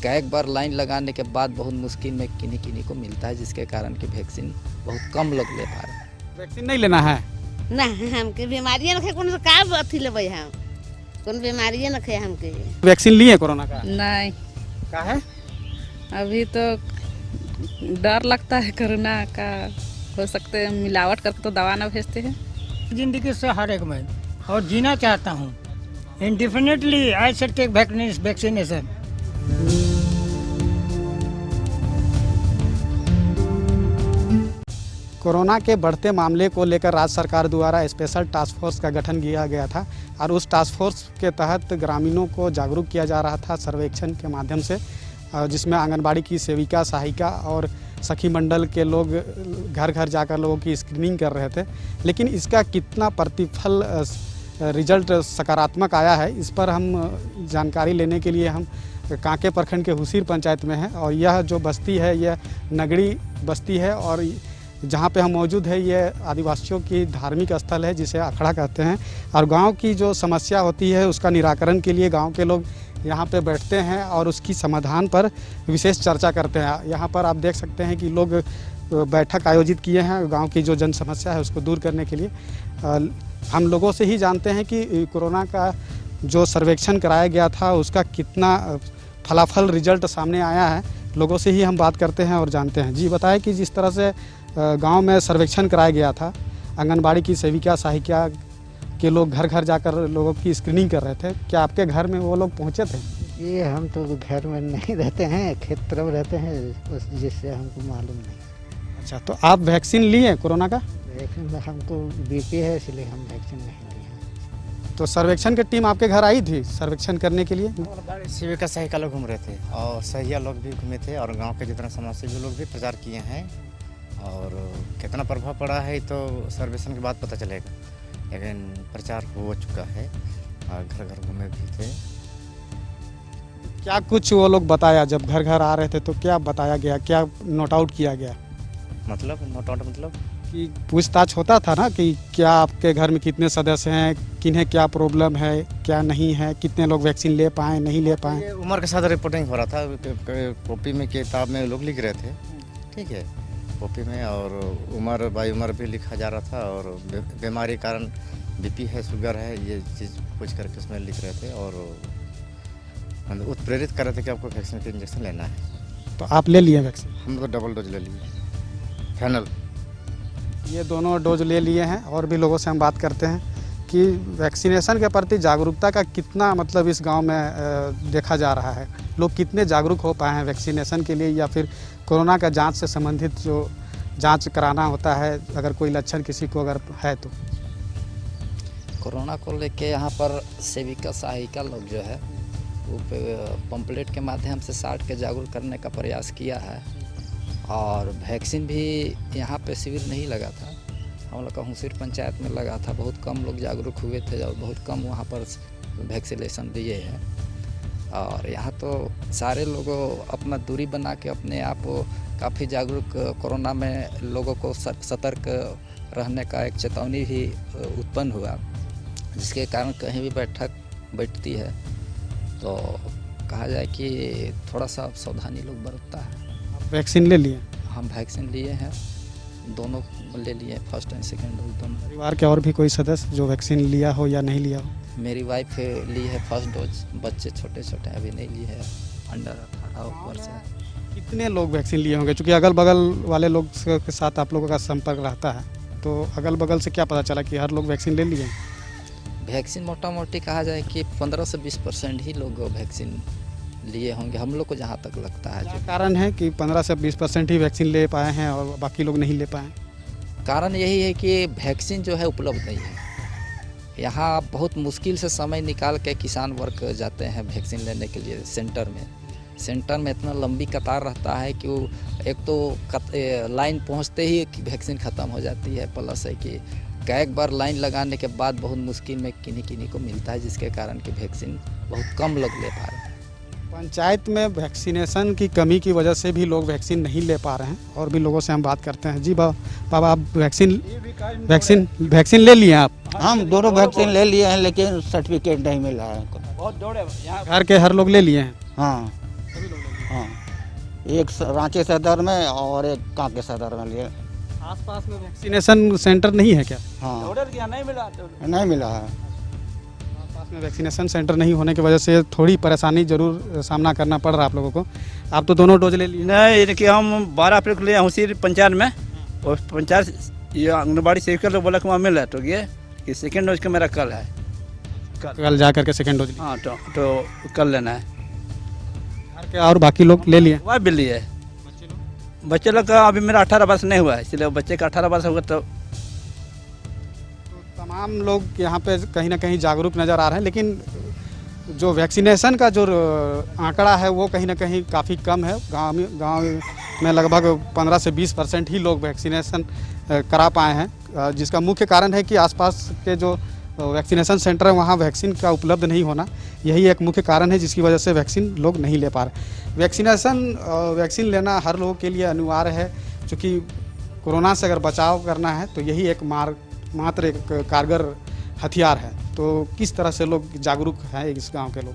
कई बार लाइन लगाने के बाद बहुत मुश्किल में किन्हीं किन्हीं को मिलता है, जिसके कारण कि वैक्सीन बहुत कम लोग ले पा रहे हैं। वैक्सीन नहीं लेना है ना हमके बीमारियां नखे कौन का अथी लेबै हम कौन बीमारियां नखे हमके। वैक्सीन लिए कोरोना का? नहीं, का है अभी तो डर लगता है कोरोना का, हो सकते हैं मिलावट करके तो दवा ना भेजते हैं। जिंदगी से हर एक मैं और जीना चाहता हूँ। Indefinitely I should take vaccination. Corona के बढ़ते मामले को लेकर राज्य सरकार द्वारा स्पेशल टास्क फोर्स का गठन किया गया था और उस टास्क फोर्स के तहत ग्रामीणों को जागरूक किया जा रहा था सर्वेक्षण के माध्यम से, जिसमें आंगनबाड़ी की सेविका, सहायिका और सखी मंडल के लोग घर घर जाकर लोगों की स्क्रीनिंग कर रहे थे। लेकिन इसका कितना प्रतिफल रिजल्ट सकारात्मक आया है, इस पर हम जानकारी लेने के लिए हम कांके प्रखंड के हुसीर पंचायत में हैं और यह जो बस्ती है यह नगड़ी बस्ती है और जहाँ पे हम मौजूद है ये आदिवासियों की धार्मिक स्थल है जिसे अखड़ा कहते हैं। और गांव की जो समस्या होती है उसका निराकरण के लिए गांव के लोग यहाँ पे बैठते हैं और उसकी समाधान पर विशेष चर्चा करते हैं। यहाँ पर आप देख सकते हैं कि लोग बैठक आयोजित किए हैं गांव की जो जन समस्या है उसको दूर करने के लिए। हम लोगों से ही जानते हैं कि कोरोना का जो सर्वेक्षण कराया गया था उसका कितना फलाफल रिजल्ट सामने आया है। लोगों से ही हम बात करते हैं और जानते हैं। जी बताएं कि जिस तरह से गांव में सर्वेक्षण कराया गया था, आंगनबाड़ी की सेविका, सहायिका के लोग घर घर जाकर लोगों की स्क्रीनिंग कर रहे थे, क्या आपके घर में वो लोग पहुंचे थे? ये हम तो घर में नहीं रहते हैं, खेत तरफ रहते हैं, जिससे हमको मालूम नहीं। अच्छा, तो आप वैक्सीन लिए कोरोना का? वैक्सीन हमको बीपी है इसलिए हम वैक्सीन नहीं लिए हैं। तो सर्वेक्षण की टीम आपके घर आई थी सर्वेक्षण करने के लिए? सेविका सहायिका लोग घूम रहे थे और सहिया लोग भी घूमे थे और गांव के जितना समाजसेवी लोग भी प्रचार किए हैं। और कितना प्रभाव पड़ा है तो सर्वेक्षण के बाद पता चलेगा, लेकिन प्रचार हो चुका है और घर घर घूमे भी थे। क्या कुछ वो लोग बताया जब घर घर आ रहे थे तो क्या बताया गया, क्या नोट आउट किया गया? मतलब नोट आउट मतलब कि पूछताछ होता था ना कि क्या आपके घर में कितने सदस्य हैं, किन्हें क्या प्रॉब्लम है, क्या नहीं है, कितने लोग वैक्सीन ले पाए, नहीं ले पाए? उम्र के साथ रिपोर्टिंग हो रहा था, कॉपी में किताब में लोग लिख रहे थे, ठीक है, कॉपी में, और उम्र बाई उम्र भी लिखा जा रहा था और बीमारी कारण बीपी है, शुगर है, ये चीज़ पूछ करके उसमें लिख रहे थे और हम उत्प्रेरित कर रहे थे कि आपको वैक्सीन का इंजेक्शन लेना है। तो आप ले लिए वैक्सीन? हम तो डबल डोज ले लिए, फाइनल। ये दोनों डोज ले लिए हैं। और भी लोगों से हम बात करते हैं कि वैक्सीनेशन के प्रति जागरूकता का कितना मतलब इस गांव में देखा जा रहा है, लोग कितने जागरूक हो पाए हैं वैक्सीनेशन के लिए, या फिर कोरोना का जांच से संबंधित जो जांच कराना होता है अगर कोई लक्षण किसी को अगर है तो? कोरोना को लेके यहाँ पर सेविका, सहायिका लोग जो है वो पंपलेट के माध्यम से साट के जागरूक करने का प्रयास किया है। और वैक्सीन भी यहाँ पे शिविर नहीं लगा था, हम लोग का हुसीर पंचायत में लगा था। बहुत कम लोग जागरूक हुए थे और बहुत कम वहाँ पर वैक्सीनेशन दिए हैं। और यहाँ तो सारे लोगों अपना दूरी बना के अपने आप काफ़ी जागरूक, कोरोना में लोगों को सतर्क रहने का एक चेतावनी भी उत्पन्न हुआ, जिसके कारण कहीं भी बैठती है तो कहा जाए कि थोड़ा सा सावधानी लोग बरतता है। वैक्सीन ले लिए? हम वैक्सीन लिए हैं, दोनों ले लिए, फर्स्ट एंड सेकेंड डोज दोनों। परिवार के और भी कोई सदस्य जो वैक्सीन लिया हो या नहीं लिया हो? मेरी वाइफ ली है फर्स्ट डोज, बच्चे छोटे छोटे अभी नहीं लिए हैं, अंडर 18 वर्ष है। कितने लोग वैक्सीन लिए होंगे, क्योंकि अगल बगल वाले लोग के साथ आप लोगों का संपर्क रहता है, तो अगल बगल से क्या पता चला कि हर लोग वैक्सीन ले लिए? वैक्सीन मोटा मोटी कहा जाए कि 15 से 20% ही लोग वैक्सीन लिए होंगे, हम लोग को जहाँ तक लगता है। जो कारण है कि 15 से 20% ही वैक्सीन ले पाए हैं और बाकी लोग नहीं ले पाए? कारण यही है कि वैक्सीन जो है उपलब्ध नहीं है यहाँ। बहुत मुश्किल से समय निकाल के किसान वर्ग जाते हैं वैक्सीन लेने के लिए सेंटर में इतना लंबी कतार रहता है कि वो एक तो लाइन पहुंचते ही वैक्सीन ख़त्म हो जाती है, प्लस है कि कई बार लाइन लगाने के बाद बहुत मुश्किल में किन्हीं किन्हीं को मिलता है, जिसके कारण कि वैक्सीन बहुत कम लोग ले पा रहे हैं। पंचायत में वैक्सीनेशन की कमी की वजह से भी लोग वैक्सीन नहीं ले पा रहे हैं। और भी लोगों से हम बात करते हैं। जी बाबा, आप वैक्सीन ले लिए आप? हम दोनों वैक्सीन ले लिए हैं लेकिन सर्टिफिकेट नहीं मिला है। घर के हर लोग ले लिए हैं? हाँ, एक रांची सदर में और एक कांके सदर में लिए। आसपास में वैक्सीनेशन सेंटर नहीं है क्या? हाँ नहीं मिला है। आसपास में वैक्सीनेशन सेंटर नहीं होने की वजह से थोड़ी परेशानी जरूर सामना करना पड़ रहा है आप लोगों को। आप तो दोनों डोज ले लिए? नहीं, देखिए हम 12 अप्रैल को लिए उसी पंचायत में, और पंचायत ये आंगनबाड़ी सेविका लोग बोला कि वहाँ मिल रहा है, तो ये कि सेकेंड डोज का मेरा कल है। कल जा करके सेकेंड डोज? हाँ, तो कल लेना है। घर के और बाकी लोग ले लिए? वह भी लिए। बच्चे लोग का अभी मेरा 18 वर्ष नहीं हुआ है, इसलिए बच्चे का 18 वर्ष होगा तो तमाम लोग यहाँ पे कहीं ना कहीं जागरूक नज़र आ रहे हैं, लेकिन जो वैक्सीनेशन का जो आंकड़ा है वो कहीं ना कहीं काफ़ी कम है। गांव में लगभग 15 से 20% ही लोग वैक्सीनेशन करा पाए हैं, जिसका मुख्य कारण है कि आसपास के जो वैक्सीनेशन सेंटर है वहाँ वैक्सीन का उपलब्ध नहीं होना, यही एक मुख्य कारण है जिसकी वजह से वैक्सीन लोग नहीं ले पा रहे। वैक्सीन लेना हर लोगों के लिए अनिवार्य है, क्योंकि कोरोना से अगर बचाव करना है तो यही एक मात्र एक कारगर हथियार है। तो किस तरह से लोग जागरूक हैं इस गांव के लोग?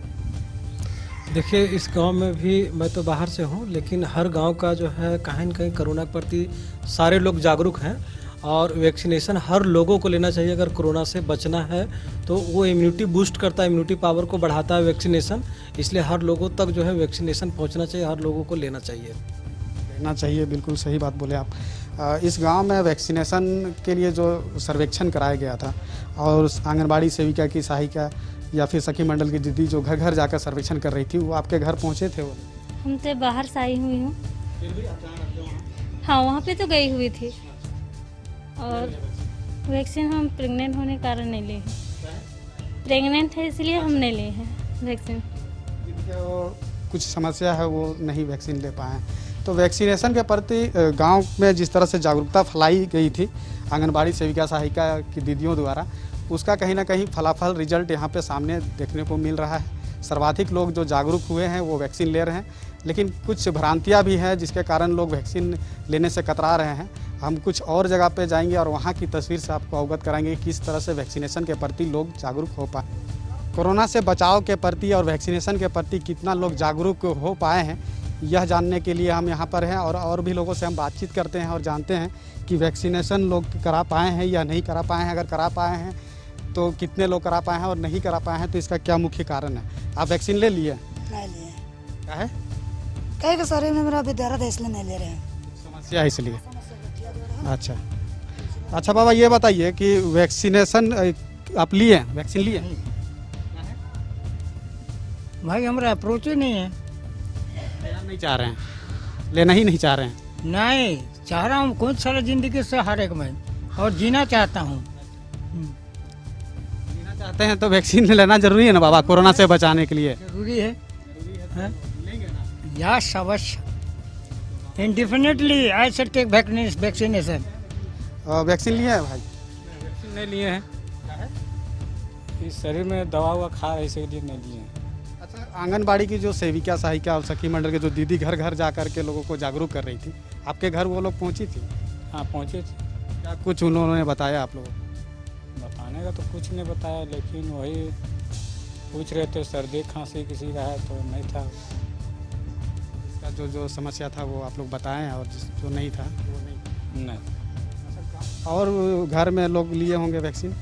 देखिए, इस गांव में भी मैं तो बाहर से हूं, लेकिन हर गांव का जो है कहीं न कहीं कोरोना के प्रति सारे लोग जागरूक हैं, और वैक्सीनेशन हर लोगों को लेना चाहिए। अगर कोरोना से बचना है तो वो इम्यूनिटी बूस्ट करता है, इम्यूनिटी पावर को बढ़ाता है वैक्सीनेशन, इसलिए हर लोगों तक जो है वैक्सीनेशन पहुंचना चाहिए, हर लोगों को लेना चाहिए। बिल्कुल सही बात बोले आप। इस गांव में वैक्सीनेशन के लिए जो सर्वेक्षण कराया गया था, और आंगनबाड़ी सेविका की सहायिका या फिर सखी मंडल की दीदी जो घर घर जाकर सर्वेक्षण कर रही थी, वो आपके घर पहुंचे थे? वो हम तो बाहर से आई हुई हूँ। हाँ, वहाँ पे तो गई हुई थी, और वैक्सीन हम प्रेग्नेंट होने के कारण नहीं लिए हैं। प्रेग्नेंट है इसलिए हम नहीं लिए हैं वैक्सीन। कुछ समस्या है वो नहीं वैक्सीन ले पाए। तो वैक्सीनेशन के प्रति गांव में जिस तरह से जागरूकता फैलाई गई थी आंगनबाड़ी सेविका सहायिका की दीदियों द्वारा, उसका कहीं ना कहीं फलाफल रिजल्ट यहाँ पे सामने देखने को मिल रहा है। सर्वाधिक लोग जो जागरूक हुए हैं वो वैक्सीन ले रहे हैं, लेकिन कुछ भ्रांतियाँ भी हैं जिसके कारण लोग वैक्सीन लेने से कतरा रहे हैं। हम कुछ और जगह पे जाएंगे और वहाँ की तस्वीर से आपको अवगत कराएंगे कि किस तरह से वैक्सीनेशन के प्रति लोग जागरूक हो पाए। कोरोना से बचाव के प्रति और वैक्सीनेशन के प्रति कितना लोग जागरूक हो पाए हैं, यह जानने के लिए हम यहाँ पर हैं, और भी लोगों से हम बातचीत करते हैं और जानते हैं कि वैक्सीनेशन लोग करा पाए हैं या नहीं करा पाए हैं। अगर करा पाए हैं तो कितने लोग करा पाए हैं, और नहीं करा पाए हैं तो इसका क्या मुख्य कारण है। आप वैक्सीन ले लिए? नहीं लिए। क्या है? कहे कि शरीर में मेरा अभी दर्द है, इसलिए नहीं ले रहे हैं। समस्या है इसलिए? अच्छा बाबा, ये बताइए कि वैक्सीनेशन आप लिए, वैक्सीन लिए? भाई हमारा अप्रोच ही नहीं है। लेना नहीं चाह रहे हैं? लेना ही नहीं चाह रहे हैं? नहीं चाह रहा हूँ, कुछ सारा जिंदगी से हर एक में, और जीना चाहता हूँ। जीना चाहते हैं तो वैक्सीन लेना जरूरी है ना बाबा, कोरोना से बचाने के लिए? जरूरी है। यस अवश्य, indefinitely I should take vaccination. Vaccine लिए हैं भाई? वैक्सीन नहीं लिए हैं, इस शरीर में दवा हुआ खा रहे इसलिए नहीं लिए हैं। अच्छा, आंगनबाड़ी की जो सेविका सहायिका और सखी मंडल के जो दीदी घर घर जा कर के लोगों को जागरूक कर रही थी, आपके घर वो लोग पहुंची थी? हाँ, पहुँचे थे। क्या कुछ उन्होंने बताया आप लोगों को? बताने का तो कुछ नहीं बताया, लेकिन वही पूछ रहे थे सर्दी खांसी किसी का है तो नहीं था। इसका जो समस्या था वो आप लोग बताएं, और जो नहीं था वो नहीं। और घर में लोग लिए होंगे वैक्सीन?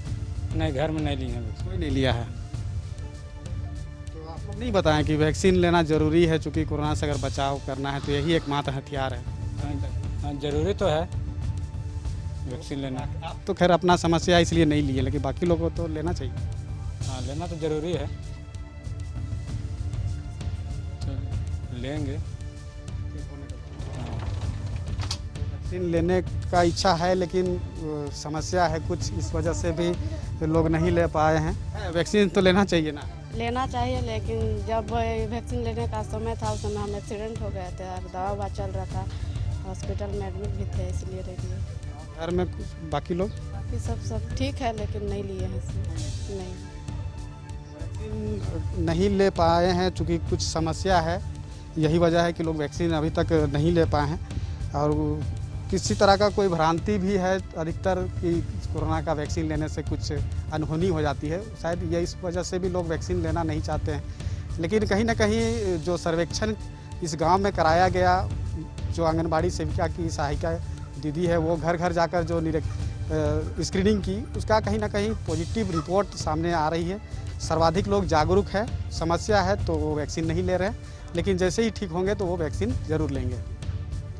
नहीं, घर में नहीं लिए हैं, कोई नहीं लिया है। तो आप लोग नहीं बताएं कि वैक्सीन लेना ज़रूरी है, चूँकि कोरोना से अगर बचाव करना है तो यही एकमात्र हथियार है। हाँ, ज़रूरी तो है वैक्सीन लेना। आप तो खैर अपना समस्या इसलिए नहीं लिए, लेकिन बाकी लोगों को तो लेना चाहिए। हाँ, लेना तो ज़रूरी है, लेंगे। वैक्सीन लेने का इच्छा है, लेकिन समस्या है कुछ, इस वजह से भी लोग नहीं ले पाए हैं। वैक्सीन तो लेना चाहिए ना? लेना चाहिए, लेकिन जब वैक्सीन लेने का समय था उस समय हम एक्सीडेंट हो गए थे, दवा चल रहा था, हॉस्पिटल में एडमिट भी थे, इसलिए नहीं लिए। घर में बाकी लोग? बाकी सब ठीक है, लेकिन नहीं लिए हैं। नहीं, वैक्सीन नहीं ले पाए हैं चूँकि कुछ समस्या है, यही वजह है कि लोग वैक्सीन अभी तक नहीं ले पाए हैं। और किसी तरह का कोई भ्रांति भी है अधिकतर कि कोरोना का वैक्सीन लेने से कुछ अनहोनी हो जाती है, शायद ये इस वजह से भी लोग वैक्सीन लेना नहीं चाहते हैं। लेकिन कहीं ना कहीं जो सर्वेक्षण इस गांव में कराया गया। जो आंगनबाड़ी सेविका की सहायिका दीदी है वो घर घर जाकर जो स्क्रीनिंग की, उसका कहीं ना कहीं पॉजिटिव रिपोर्ट सामने आ रही है। सर्वाधिक लोग जागरूक है, समस्या है तो वो वैक्सीन नहीं ले रहे हैं, लेकिन जैसे ही ठीक होंगे तो वो वैक्सीन ज़रूर लेंगे।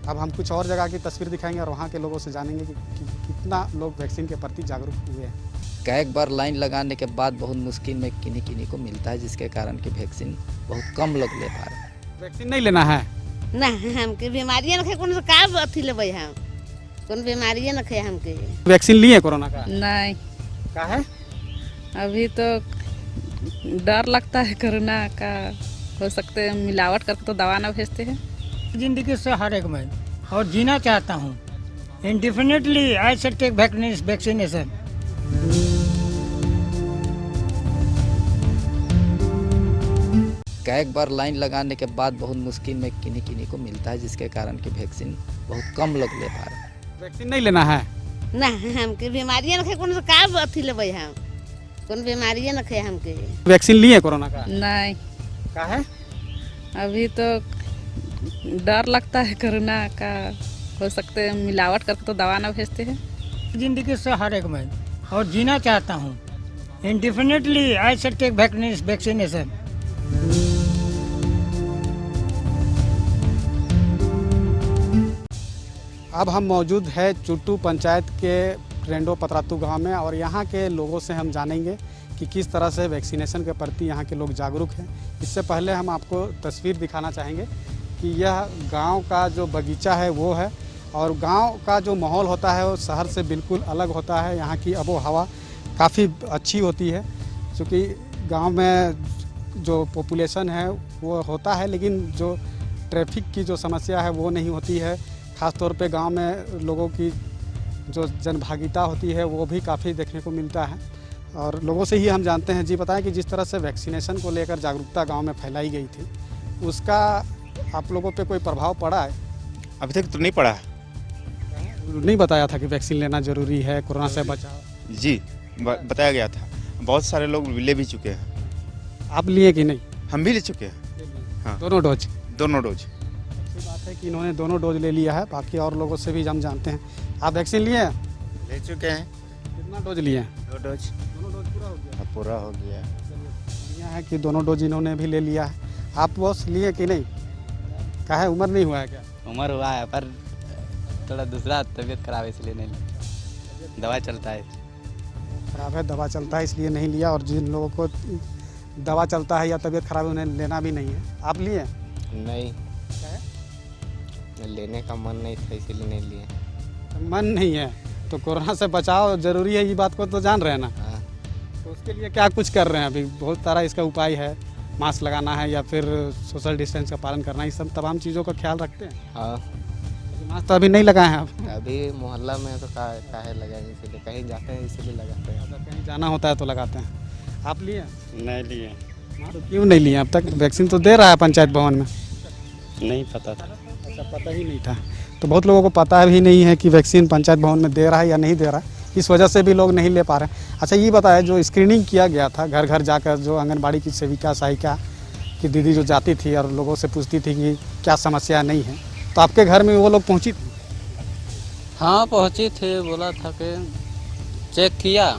अब हम कुछ और जगह की तस्वीर दिखाएंगे और वहाँ के लोगों से जानेंगे कि कितना लोग वैक्सीन के प्रति जागरूक हुए हैं। कई बार लाइन लगाने के बाद बहुत मुश्किल में किन्हीं को मिलता है, जिसके कारण कि वैक्सीन बहुत कम लोग ले पा रहे हैं। वैक्सीन नहीं लेना है ना, हमके बीमारियां नखे कौन का अथी लेबै हम, कौन बीमारियां नखे हमके। वैक्सीन लिए कोरोना का? नहीं। का है? अभी तो डर लगता है कोरोना का, हो सकते हैं मिलावट करके तो दवा ना भेजते हैं। जिंदगी से हर एक मैं और जीना चाहता हूँ। Indefinitely I should take vaccination. कई बार लाइन लगाने के बाद बहुत मुश्किल में किन्हीं को मिलता है, जिसके कारण कि वैक्सीन बहुत कम लोग ले पा रहे हैं। वैक्सीन नहीं लेना है ना, हमके बीमारियां नखे कौन का अथी लेबै हम, कौन बीमारियां नखे हमके। वैक्सीन लिए कोरोना का? नहीं। का है? अभी तो डर लगता है कोरोना का, हो सकते हैं मिलावट करके तो दवा ना भेजते हैं। जिंदगी से हर एक मैं और जीना चाहता हूँ। Indefinitely I should take vaccination. अब हम मौजूद है चुट्टू पंचायत के रेंडो पतरातू गांव में और यहाँ के लोगों से हम जानेंगे कि किस तरह से वैक्सीनेशन के प्रति यहाँ के लोग जागरूक हैं। इससे पहले हम आपको तस्वीर दिखाना चाहेंगे कि यह गांव का जो बगीचा है वो है और गांव का जो माहौल होता है वो शहर से बिल्कुल अलग होता है। यहाँ की आबो हवा काफ़ी अच्छी होती है, क्योंकि गांव में जो पॉपुलेशन है वो होता है, लेकिन जो ट्रैफिक की जो समस्या है वो नहीं होती है। ख़ास तौर पे गांव में लोगों की जो जनभागिता होती है वो भी काफ़ी देखने को मिलता है। और लोगों से ही हम जानते हैं। जी बताएं कि जिस तरह से वैक्सीनेशन को लेकर जागरूकता गांव में फैलाई गई थी, उसका आप लोगों पे कोई प्रभाव पड़ा है? अभी तक तो नहीं पड़ा है। नहीं बताया था कि वैक्सीन लेना ज़रूरी है कोरोना से बचाव? जी बताया गया था, बहुत सारे लोग ले भी चुके हैं। आप लिए कि नहीं? हम भी ले चुके हैं। हाँ, दोनों डोज? दोनों डोज। अच्छी बात है कि इन्होंने दोनों डोज ले लिया है। बाकी और लोगों से भी हम जानते हैं। आप वैक्सीन लिए हैं? ले चुके हैं। कितना डोज लिए हैं? 2 डोज। दोनों डोज पूरा हो गया? पूरा हो गया। बढ़िया है कि दोनों डोज इन्होंने भी ले लिया है। आप बस लिए कि नहीं? क्या है, उम्र नहीं हुआ है क्या? उम्र हुआ है पर थोड़ा दूसरा तबीयत खराब है इसलिए नहीं लिया। दवा चलता है। खराब है, दवा चलता है इसलिए नहीं लिया। और जिन लोगों को दवा चलता है या तबीयत खराब है उन्हें लेना भी नहीं है। आप लिए? नहीं। लेने का मन नहीं था इसीलिए नहीं लिए। मन नहीं है तो कोरोना से बचाव जरूरी है, ये बात को तो जान रहे हैं ना। हाँ। तो उसके लिए क्या कुछ कर रहे हैं? अभी बहुत सारा इसका उपाय है, मास्क लगाना है या फिर सोशल डिस्टेंस का पालन करना है, इस सब तमाम चीज़ों का ख्याल रखते हैं। हाँ। मास्क तो अभी नहीं लगाए हैं आप? अभी मोहल्ला में तो काहे लगाएंगे, इसलिए कहीं जाते हैं इसीलिए लगाते हैं। कहीं जाना होता है तो लगाते हैं। आप लिए? नहीं लिए। तो क्यों नहीं लिए? अब तक वैक्सीन तो दे रहा है पंचायत भवन में। नहीं पता था। अच्छा, पता ही नहीं था। तो बहुत लोगों को पता भी नहीं है कि वैक्सीन पंचायत भवन में दे रहा है या नहीं दे रहा है, इस वजह से भी लोग नहीं ले पा रहे हैं। अच्छा ये बताया, जो स्क्रीनिंग किया गया था घर घर जाकर, जो आंगनबाड़ी की सेविका सहायिका की दीदी जो जाती थी और लोगों से पूछती थी कि क्या समस्या नहीं है, तो आपके घर में वो लोग पहुँची थी? हाँ पहुँची थे, बोला था कि चेक किया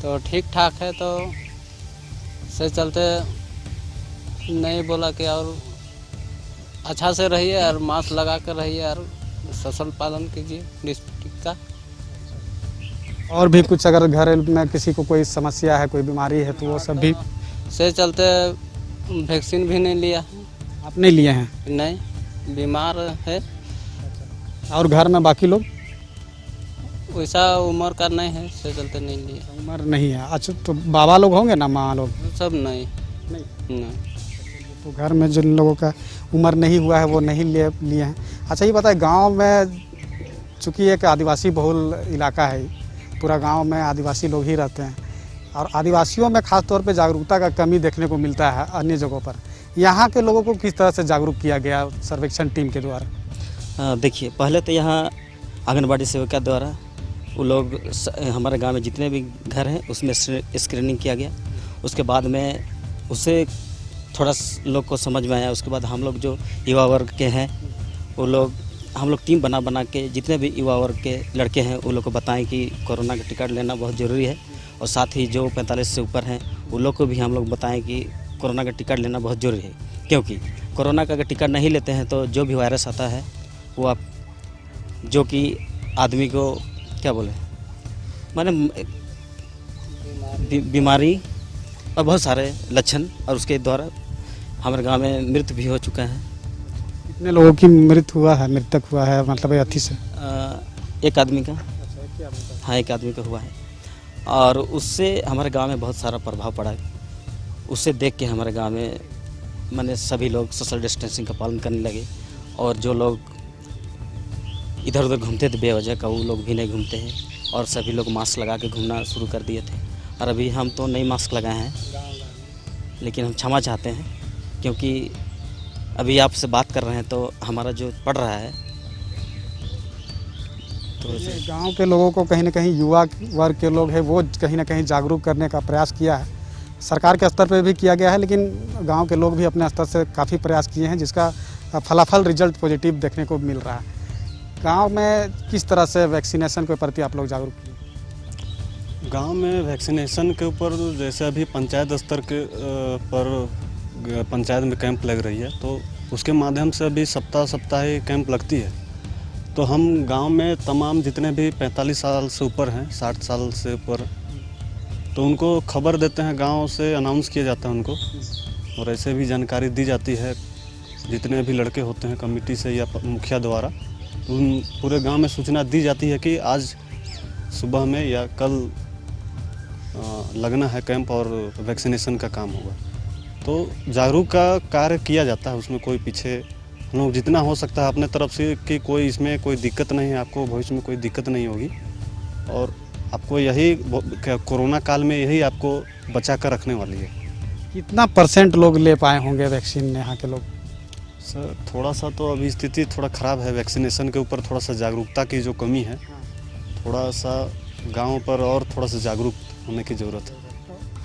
तो ठीक ठाक है, तो से चलते नहीं बोला कि और अच्छा से रहिए और मास्क लगा कर रहिए और सोशल पालन कीजिए डिस्ट्रिक्ट का। और भी कुछ अगर घर में किसी को कोई समस्या है, कोई बीमारी है, तो वो सब भी से चलते वैक्सीन भी नहीं लिया। आप नहीं लिए हैं? नहीं, बीमार है। और घर में बाकी लोग? वैसा उम्र का नहीं है, से चलते नहीं लिए। उम्र नहीं है। अच्छा, तो बाबा लोग होंगे ना, माँ लोग? सब नहीं। नहीं। तो घर में जिन लोगों का उम्र नहीं हुआ है वो नहीं लिए हैं। अच्छा ये बताए, गांव में चूँकि एक आदिवासी बहुल इलाका है, पूरा गांव में आदिवासी लोग ही रहते हैं और आदिवासियों में ख़ास तौर पे जागरूकता का कमी देखने को मिलता है अन्य जगहों पर। यहाँ के लोगों को किस तरह से जागरूक किया गया सर्वेक्षण टीम के द्वारा? देखिए, पहले तो यहाँ आंगनबाड़ी सेविका द्वारा वो लोग हमारे गांव में जितने भी घर हैं उसमें स्क्रीनिंग किया गया। उसके बाद में उसे थोड़ा लोग को समझ में आया। उसके बाद हम लोग जो युवा वर्ग के हैं वो लोग, हम लोग टीम बना बना के जितने भी युवा वर्ग के लड़के हैं वो लोग को बताएं कि कोरोना का टिकट लेना बहुत ज़रूरी है। और साथ ही जो 45 से ऊपर हैं वो लोग को भी हम लोग बताएं कि कोरोना का टिकट लेना बहुत ज़रूरी है, क्योंकि कोरोना का अगर टिकट नहीं लेते हैं तो जो भी वायरस आता है वो आप जो कि आदमी को क्या बोले माने बीमारी और बहुत सारे लक्षण, और उसके द्वारा हमारे गांव में मृत्यु भी हो चुका है। कितने लोगों की मृत्यु हुआ है, मृतक हुआ है मतलब ये अथी से? एक आदमी का, हाँ एक आदमी का हुआ है। और उससे हमारे गांव में बहुत सारा प्रभाव पड़ा है। उससे देख के हमारे गांव में माने सभी लोग सोशल डिस्टेंसिंग का पालन करने लगे, और जो लोग इधर उधर घूमते थे बेवजह का वो लोग भी नहीं घूमते हैं, और सभी लोग मास्क लगा के घूमना शुरू कर दिए थे। और अभी हम तो नई मास्क लगाए हैं, लेकिन हम क्षमा चाहते हैं क्योंकि अभी आपसे बात कर रहे हैं तो हमारा जो पड़ रहा है तो गांव के लोगों को कहीं ना कहीं युवा वर्ग के लोग हैं वो कहीं ना कहीं जागरूक करने का प्रयास किया है। सरकार के स्तर पर भी किया गया है, लेकिन गांव के लोग भी अपने स्तर से काफ़ी प्रयास किए हैं, जिसका फलाफल रिजल्ट पॉजिटिव देखने को मिल रहा है। गांव में किस तरह से वैक्सीनेशन के प्रति आप लोग जागरूक किए? गांव में वैक्सीनेशन के ऊपर जैसे अभी पंचायत स्तर के पर पंचायत में कैंप लग रही है, तो उसके माध्यम से अभी सप्ताह ही कैंप लगती है। तो हम गांव में तमाम जितने भी 45 साल से ऊपर हैं, 60 साल से ऊपर, तो उनको खबर देते हैं, गांव से अनाउंस किया जाता है उनको, और ऐसे भी जानकारी दी जाती है जितने भी लड़के होते हैं कमेटी से या मुखिया द्वारा, तो उन पूरे गांव में सूचना दी जाती है कि आज सुबह में या कल लगना है कैंप और वैक्सीनेशन का काम होगा। तो जागरूक का कार्य किया जाता है, उसमें कोई पीछे हम लोग जितना हो सकता है अपने तरफ से कि कोई इसमें कोई दिक्कत नहीं है, आपको भविष्य में कोई दिक्कत नहीं होगी, और आपको यही कोरोना काल में यही आपको बचा कर रखने वाली है। कितना % लोग ले पाए होंगे वैक्सीन यहाँ के लोग? सर थोड़ा सा तो अभी स्थिति थोड़ा ख़राब है, वैक्सीनेशन के ऊपर थोड़ा सा जागरूकता की जो कमी है, थोड़ा सा गाँव पर और थोड़ा सा जागरूक होने की ज़रूरत है।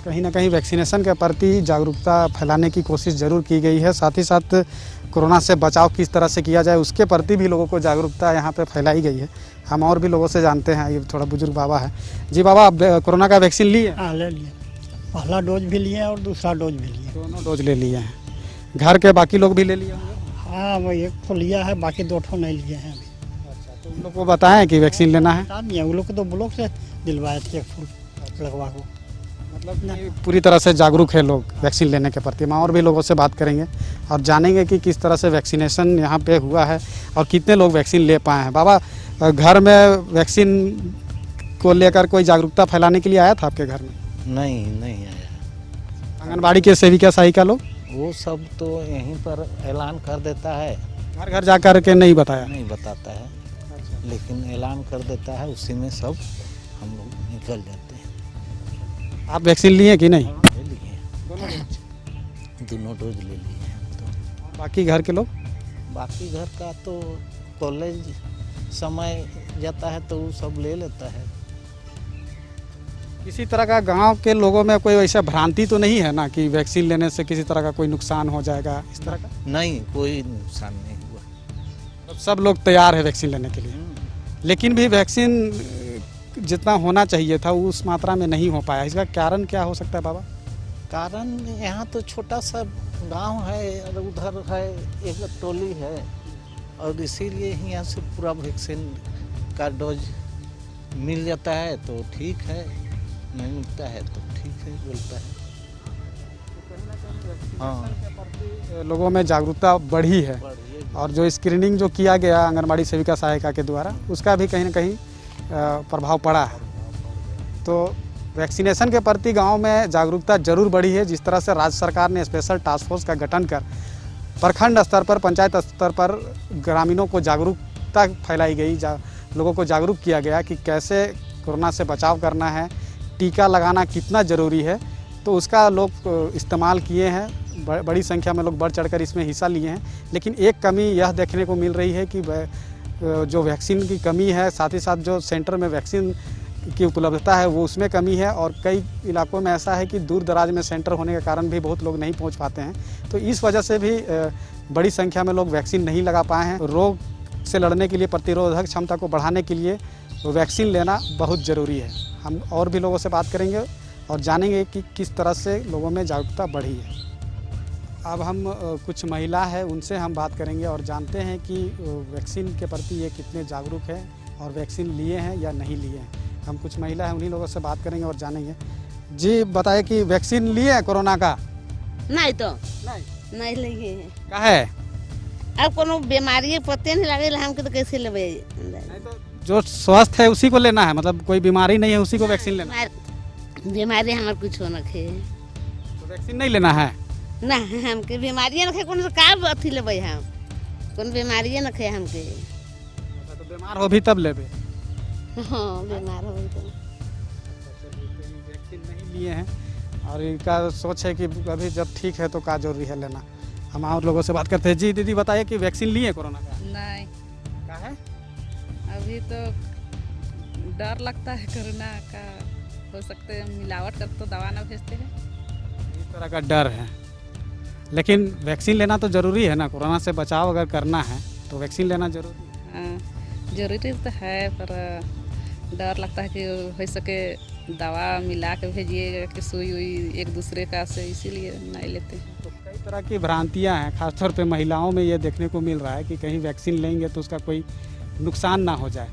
कहीं ना कहीं वैक्सीनेशन के प्रति जागरूकता फैलाने की कोशिश ज़रूर की गई है, साथ ही साथ कोरोना से बचाव किस तरह से किया जाए उसके प्रति भी लोगों को जागरूकता यहाँ पे फैलाई गई है। हम और भी लोगों से जानते हैं, ये थोड़ा बुजुर्ग बाबा है जी। बाबा आप कोरोना का वैक्सीन लिए? हाँ ले लिए, पहला डोज भी लिए और दूसरा डोज भी लिए। दोनों डोज ले लिए हैं। घर के बाकी लोग भी ले लिए होंगे? हाँ वो एक तो लिया है, बाकी 2 ठो नहीं लिए हैं अभी। तो उन लोग को बताएं कि वैक्सीन लेना है? वो लोग को तो ब्लॉक से दिलवाए थे फूल लगवा को। मतलब पूरी तरह से जागरूक है लोग वैक्सीन लेने के प्रति। हम और भी लोगों से बात करेंगे और जानेंगे कि किस तरह से वैक्सीनेशन यहाँ पे हुआ है और कितने लोग वैक्सीन ले पाए हैं। बाबा घर में वैक्सीन को लेकर कोई जागरूकता फैलाने के लिए आया था आपके घर में? नहीं आया। आंगनबाड़ी के सेविका सहायिका लोग वो सब तो यहीं पर ऐलान कर देता है, घर घर जा कर के नहीं बताया? नहीं बताता है, लेकिन ऐलान कर देता है, उसी में सब हम लोग निकल जाते हैं। आप वैक्सीन लिए कि नहीं? ले लिए, दोनों डोज ले लिए हैं। तो बाकी घर के लोग? बाकी घर का तो कॉलेज समय जाता है तो वो सब ले लेता है। किसी तरह का गांव के लोगों में कोई वैसा भ्रांति तो नहीं है ना कि वैक्सीन लेने से किसी तरह का कोई नुकसान हो जाएगा, इस तरह का? नहीं, कोई नुकसान नहीं हुआ। सब लोग तैयार है वैक्सीन लेने के लिए, लेकिन भी वैक्सीन जितना होना चाहिए था उस मात्रा में नहीं हो पाया। इसका कारण क्या हो सकता है बाबा? कारण यहाँ तो छोटा सा गांव है और उधर है एक टोली है, और इसीलिए ही यहाँ से पूरा वैक्सीन का डोज मिल जाता है तो ठीक है, नहीं मिलता है तो ठीक है बोलता है। हाँ, लोगों में जागरूकता बढ़ी है, और जो स्क्रीनिंग जो किया गया आंगनबाड़ी सेविका सहायिका के द्वारा उसका भी कहीं ना कहीं प्रभाव पड़ा है। तो वैक्सीनेशन के प्रति गांव में जागरूकता जरूर बढ़ी है। जिस तरह से राज्य सरकार ने स्पेशल टास्क फोर्स का गठन कर प्रखंड स्तर पर, पंचायत स्तर पर ग्रामीणों को जागरूकता फैलाई गई, लोगों को जागरूक किया गया कि कैसे कोरोना से बचाव करना है, टीका लगाना कितना ज़रूरी है, तो उसका लोग इस्तेमाल किए हैं। बड़ी संख्या में लोग बढ़ चढ़कर इसमें हिस्सा लिए हैं। लेकिन एक कमी यह देखने को मिल रही है कि जो वैक्सीन की कमी है, साथ ही साथ जो सेंटर में वैक्सीन की उपलब्धता है वो उसमें कमी है, और कई इलाकों में ऐसा है कि दूर दराज में सेंटर होने के कारण भी बहुत लोग नहीं पहुंच पाते हैं। तो इस वजह से भी बड़ी संख्या में लोग वैक्सीन नहीं लगा पाए हैं। रोग से लड़ने के लिए, प्रतिरोधक क्षमता को बढ़ाने के लिए वैक्सीन लेना बहुत ज़रूरी है। हम और भी लोगों से बात करेंगे और जानेंगे कि किस तरह से लोगों में जागरूकता बढ़ी है। अब हम कुछ महिला है उनसे हम बात करेंगे और जानते हैं कि वैक्सीन के प्रति ये कितने जागरूक हैं और वैक्सीन लिए हैं या नहीं लिए हैं। हम कुछ महिला हैं उन्हीं लोगों से बात करेंगे और जानेंगे। जी बताए कि वैक्सीन लिए हैं कोरोना का? नहीं तो नहीं लिए हैं। का है अब कोनो बीमारी पत्ते नहीं लगे हमके तो कैसे लेबे? जो स्वस्थ है उसी को लेना है, मतलब कोई बीमारी नहीं है उसी को वैक्सीन लेना है। बीमारी हमारे कुछ हो नखे तो वैक्सीन नहीं लेना है ना, हमके बीमारियां नखे कौन का अथी लेबे हम, कौन बीमारियां नखे हमके। तो बीमार हो भी तब लेबे? हाँ बीमार हो तो वैक्सीन नहीं लिए हैं और इनका सोच है कि अभी जब ठीक है तो का जरूरी है लेना। हम और लोगों से बात करते हैं। जी दीदी बताइए कि वैक्सीन लिए कोरोना का? नहीं। का है? अभी तो डर लगता है कोरोना का, हो सकते हैं मिलावट कर तो दवा ना भेजते हैं, इस तरह का डर है। लेकिन वैक्सीन लेना तो ज़रूरी है ना, कोरोना से बचाव अगर करना है तो वैक्सीन लेना ज़रूरी है। जरूरी तो है, पर डर लगता है कि हो सके दवा मिला के भेजिएगा कि सुई हुई एक दूसरे का से, इसीलिए नहीं लेते हैं। तो कई तरह की भ्रांतियां हैं, खासतौर पे महिलाओं में ये देखने को मिल रहा है कि कहीं वैक्सीन लेंगे तो उसका कोई नुकसान ना हो जाए।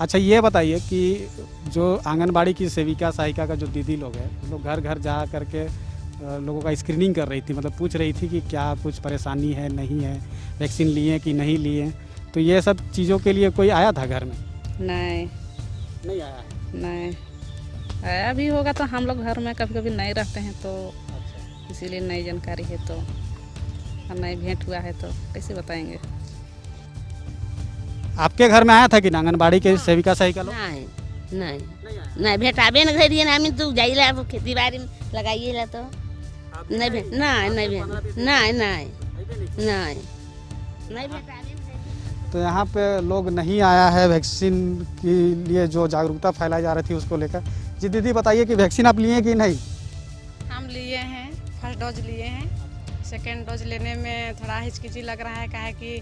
अच्छा ये बताइए कि जो आंगनबाड़ी की सेविका सहायिका का जो दीदी लोग हैं, लोग घर घर जा करके लोगों का स्क्रीनिंग कर रही थी, मतलब पूछ रही थी कि क्या कुछ परेशानी है, नहीं है, वैक्सीन लिए कि नहीं लिए। तो ये सब चीज़ों के लिए कोई आया था घर में? नहीं आया है? नहीं आया भी होगा तो हम लोग घर में कभी कभी नहीं रहते हैं तो इसीलिए नई जानकारी है, तो नहीं भेंट हुआ है तो कैसे बताएंगे। आपके घर में आया था कि आंगनबाड़ी के सेविका सहायिका लोग? नहीं भेटाबे न घरिए ना, हम तो जाइला खेती बाड़ी में लगाइए तो नहीं भेट नहीं तो यहाँ पे लोग नहीं आया है वैक्सीन के लिए, जो जागरूकता फैलाई जा रही थी उसको लेकर। जी दीदी बताइए कि वैक्सीन आप लिए हैं कि नहीं? हम लिए हैं, फर्स्ट डोज लिए हैं। सेकेंड डोज लेने में थोड़ा हिचकिची लग रहा है, काहे कि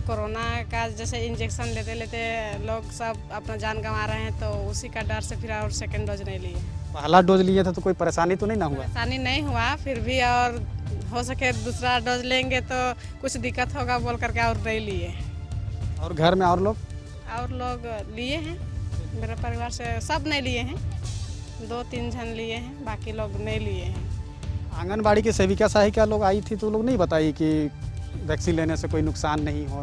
कोरोना का जैसे इंजेक्शन लेते लेते लोग सब अपना जान गंवा रहे हैं, तो उसी का डर से फिर और सेकेंड डोज नहीं लिए। पहला डोज लिए था तो कोई परेशानी तो नहीं ना हुआ? परेशानी नहीं हुआ, फिर भी और हो सके दूसरा डोज लेंगे तो कुछ दिक्कत होगा बोल करके और नहीं लिए। और घर में और लोग लिए हैं, मेरे परिवार से सब नहीं लिए हैं, 2-3 जन लिए हैं, बाकी लोग नहीं लिए हैं। आंगनबाड़ी की सेविका सहायिका लोग आई थी तो लोग नहीं बताई कि वैक्सीन लेने से कोई नुकसान नहीं हो?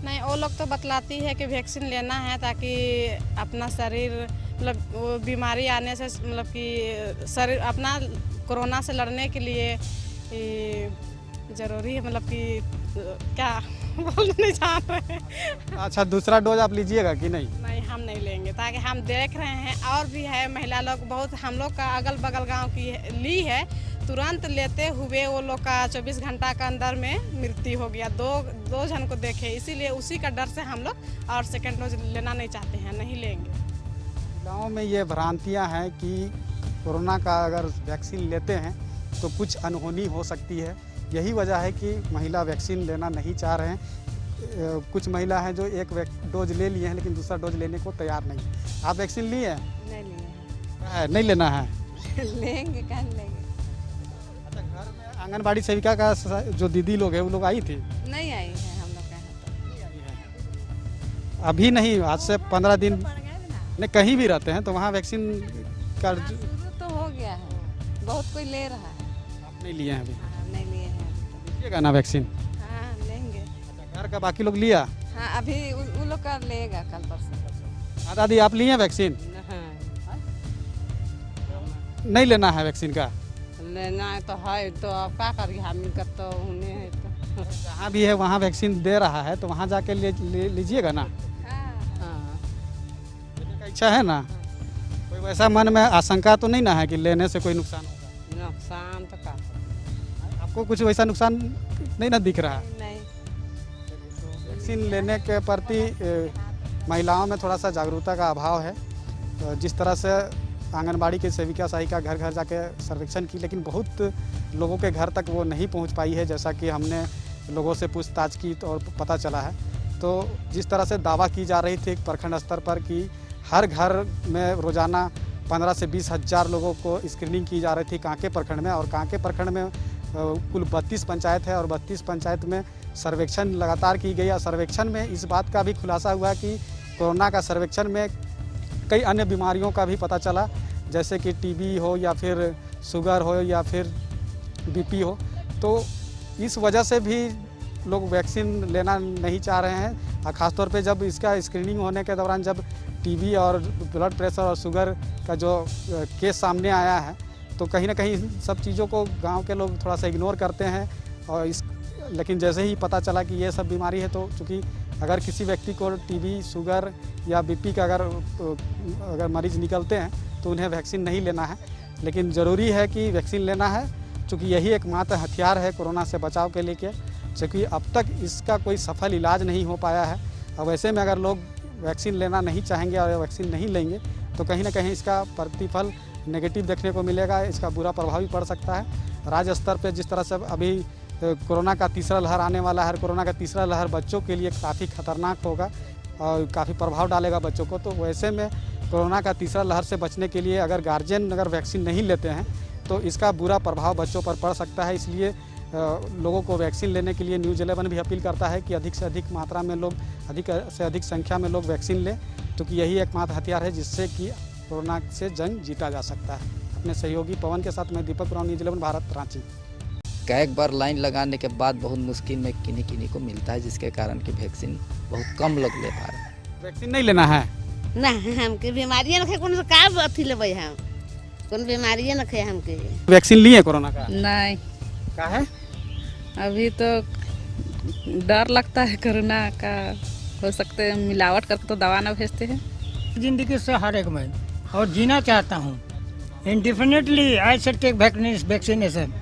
नहीं, वो लोग तो बतलाती है कि वैक्सीन लेना है ताकि अपना शरीर, मतलब वो बीमारी आने से, मतलब कि शरीर अपना कोरोना से लड़ने के लिए ज़रूरी है, मतलब कि क्या बोलने नहीं जान रहे हैं। अच्छा दूसरा डोज आप लीजिएगा कि नहीं? नहीं हम नहीं लेंगे, ताकि हम देख रहे हैं और भी है महिला लोग बहुत, हम लोग का अगल बगल गांव की ली है, तुरंत लेते हुए वो लोग का 24 घंटा के अंदर में मृत्यु हो गया। दो जन को देखे, इसीलिए उसी का डर से हम लोग और सेकेंड डोज लेना नहीं चाहते हैं, नहीं लेंगे। गाँव में ये भ्रांतियाँ हैं कि कोरोना का अगर वैक्सीन लेते हैं तो कुछ अनहोनी हो सकती है। यही वजह है कि महिला वैक्सीन लेना नहीं चाह रहे हैं। कुछ महिला हैं जो एक डोज ले लिए हैं लेकिन दूसरा डोज लेने को तैयार नहीं। आप वैक्सीन लिए हैं? नहीं लिए हैं। नहीं लेना है? लेंगे, कहाँ लेंगे। अच्छा घर में आंगनबाड़ी सेविका का जो दीदी लोग हैं वो लोग आई थी? नहीं आई है हम लोग का। अभी नहीं, आज से 15 दिन नहीं, कहीं भी रहते हैं तो वहाँ वैक्सीन का शुरू तो हो गया है, बहुत कोई ले रहा है। आप नहीं लिए हैं अभी? नहीं लिए हैं। लीजिएगा ना वैक्सीन? हाँ लेंगे। अच्छा घर का बाकी लोग लिया? हाँ अभी वो लोग का लेगा कल परसों। हाँ दादी आप लिए हैं वैक्सीन? नहीं लेना है वैक्सीन का? लेना तो है, तो अब क्या करिए, हम कर तो उन्हें है तो जहाँ भी है वहाँ वैक्सीन दे रहा है तो वहाँ जाके लीजिएगा ना? हाँ। लेने का इच्छा है ना? कोई वैसा मन में आशंका तो नहीं ना है कि लेने से कोई नुकसान होगा? नुकसान तो का आपको कुछ वैसा नुकसान नहीं ना दिख रहा? नहीं। वैक्सीन लेने के प्रति महिलाओं में थोड़ा सा जागरूकता का अभाव है। जिस तरह से आंगनबाड़ी की सेविका सहायिका घर घर जाके सर्वेक्षण की, लेकिन बहुत लोगों के घर तक वो नहीं पहुंच पाई है, जैसा कि हमने लोगों से पूछताछ की तो और पता चला है। तो जिस तरह से दावा की जा रही थी प्रखंड स्तर पर कि हर घर में रोज़ाना 15 से 20 हज़ार लोगों को स्क्रीनिंग की जा रही थी कांके प्रखंड में, और कांके प्रखंड में कुल 32 पंचायत है और 32 पंचायत में सर्वेक्षण लगातार की गई। और सर्वेक्षण में इस बात का भी खुलासा हुआ कि कोरोना का सर्वेक्षण में कई अन्य बीमारियों का भी पता चला, जैसे कि टीबी हो या फिर शुगर हो या फिर बीपी हो। तो इस वजह से भी लोग वैक्सीन लेना नहीं चाह रहे हैं। और ख़ासतौर पे जब इसका स्क्रीनिंग होने के दौरान जब टीबी और ब्लड प्रेशर और शुगर का जो केस सामने आया है, तो कहीं ना कहीं सब चीज़ों को गांव के लोग थोड़ा सा इग्नोर करते हैं। और लेकिन जैसे ही पता चला कि ये सब बीमारी है, तो चूँकि अगर किसी व्यक्ति को टीबी, शुगर या बीपी का अगर मरीज़ निकलते हैं तो उन्हें वैक्सीन नहीं लेना है। लेकिन ज़रूरी है कि वैक्सीन लेना है, चूँकि यही एकमात्र हथियार है कोरोना से बचाव के लिए, क्योंकि अब तक इसका कोई सफल इलाज नहीं हो पाया है। अब ऐसे में अगर लोग वैक्सीन लेना नहीं चाहेंगे और वैक्सीन नहीं लेंगे तो कहीं ना कहीं इसका प्रतिफल नेगेटिव देखने को मिलेगा, इसका बुरा प्रभाव भी पड़ सकता है। राज्य स्तर पे जिस तरह से अभी कोरोना का तीसरा लहर आने वाला है, कोरोना का तीसरा लहर बच्चों के लिए काफ़ी खतरनाक होगा और काफ़ी प्रभाव डालेगा बच्चों को। तो वैसे में कोरोना का तीसरा लहर से बचने के लिए अगर गार्जियन वैक्सीन नहीं लेते हैं तो इसका बुरा प्रभाव बच्चों पर पड़ सकता है। इसलिए लोगों को वैक्सीन लेने के लिए न्यूज़ 11 भी अपील करता है कि अधिक से अधिक मात्रा में लोग, अधिक से अधिक संख्या में लोग वैक्सीन लें, क्योंकि यही एकमात्र हथियार है जिससे कि कोरोना से जंग जीता जा सकता है। अपने सहयोगी पवन के साथ मैं दीपक राव, न्यूज़ 11 भारत, रांची। कई बार लाइन लगाने के बाद बहुत मुश्किल में किन्हीं को मिलता है, जिसके कारण कि वैक्सीन बहुत कम लोग ले पा रहे हैं। वैक्सीन नहीं लेना है ना, हमके बीमारियां रखे कौन का अथी लेबै हम, कौन बीमारियां रखे हमके। वैक्सीन लिए कोरोना का? नहीं। का है? अभी तो डर लगता है कोरोना का, हो सकते है मिलावट करके तो दवा ना भेजते हैं। जिंदगी से हर एक मैं और जीना चाहता हूँ। Indefinitely I should take vaccination.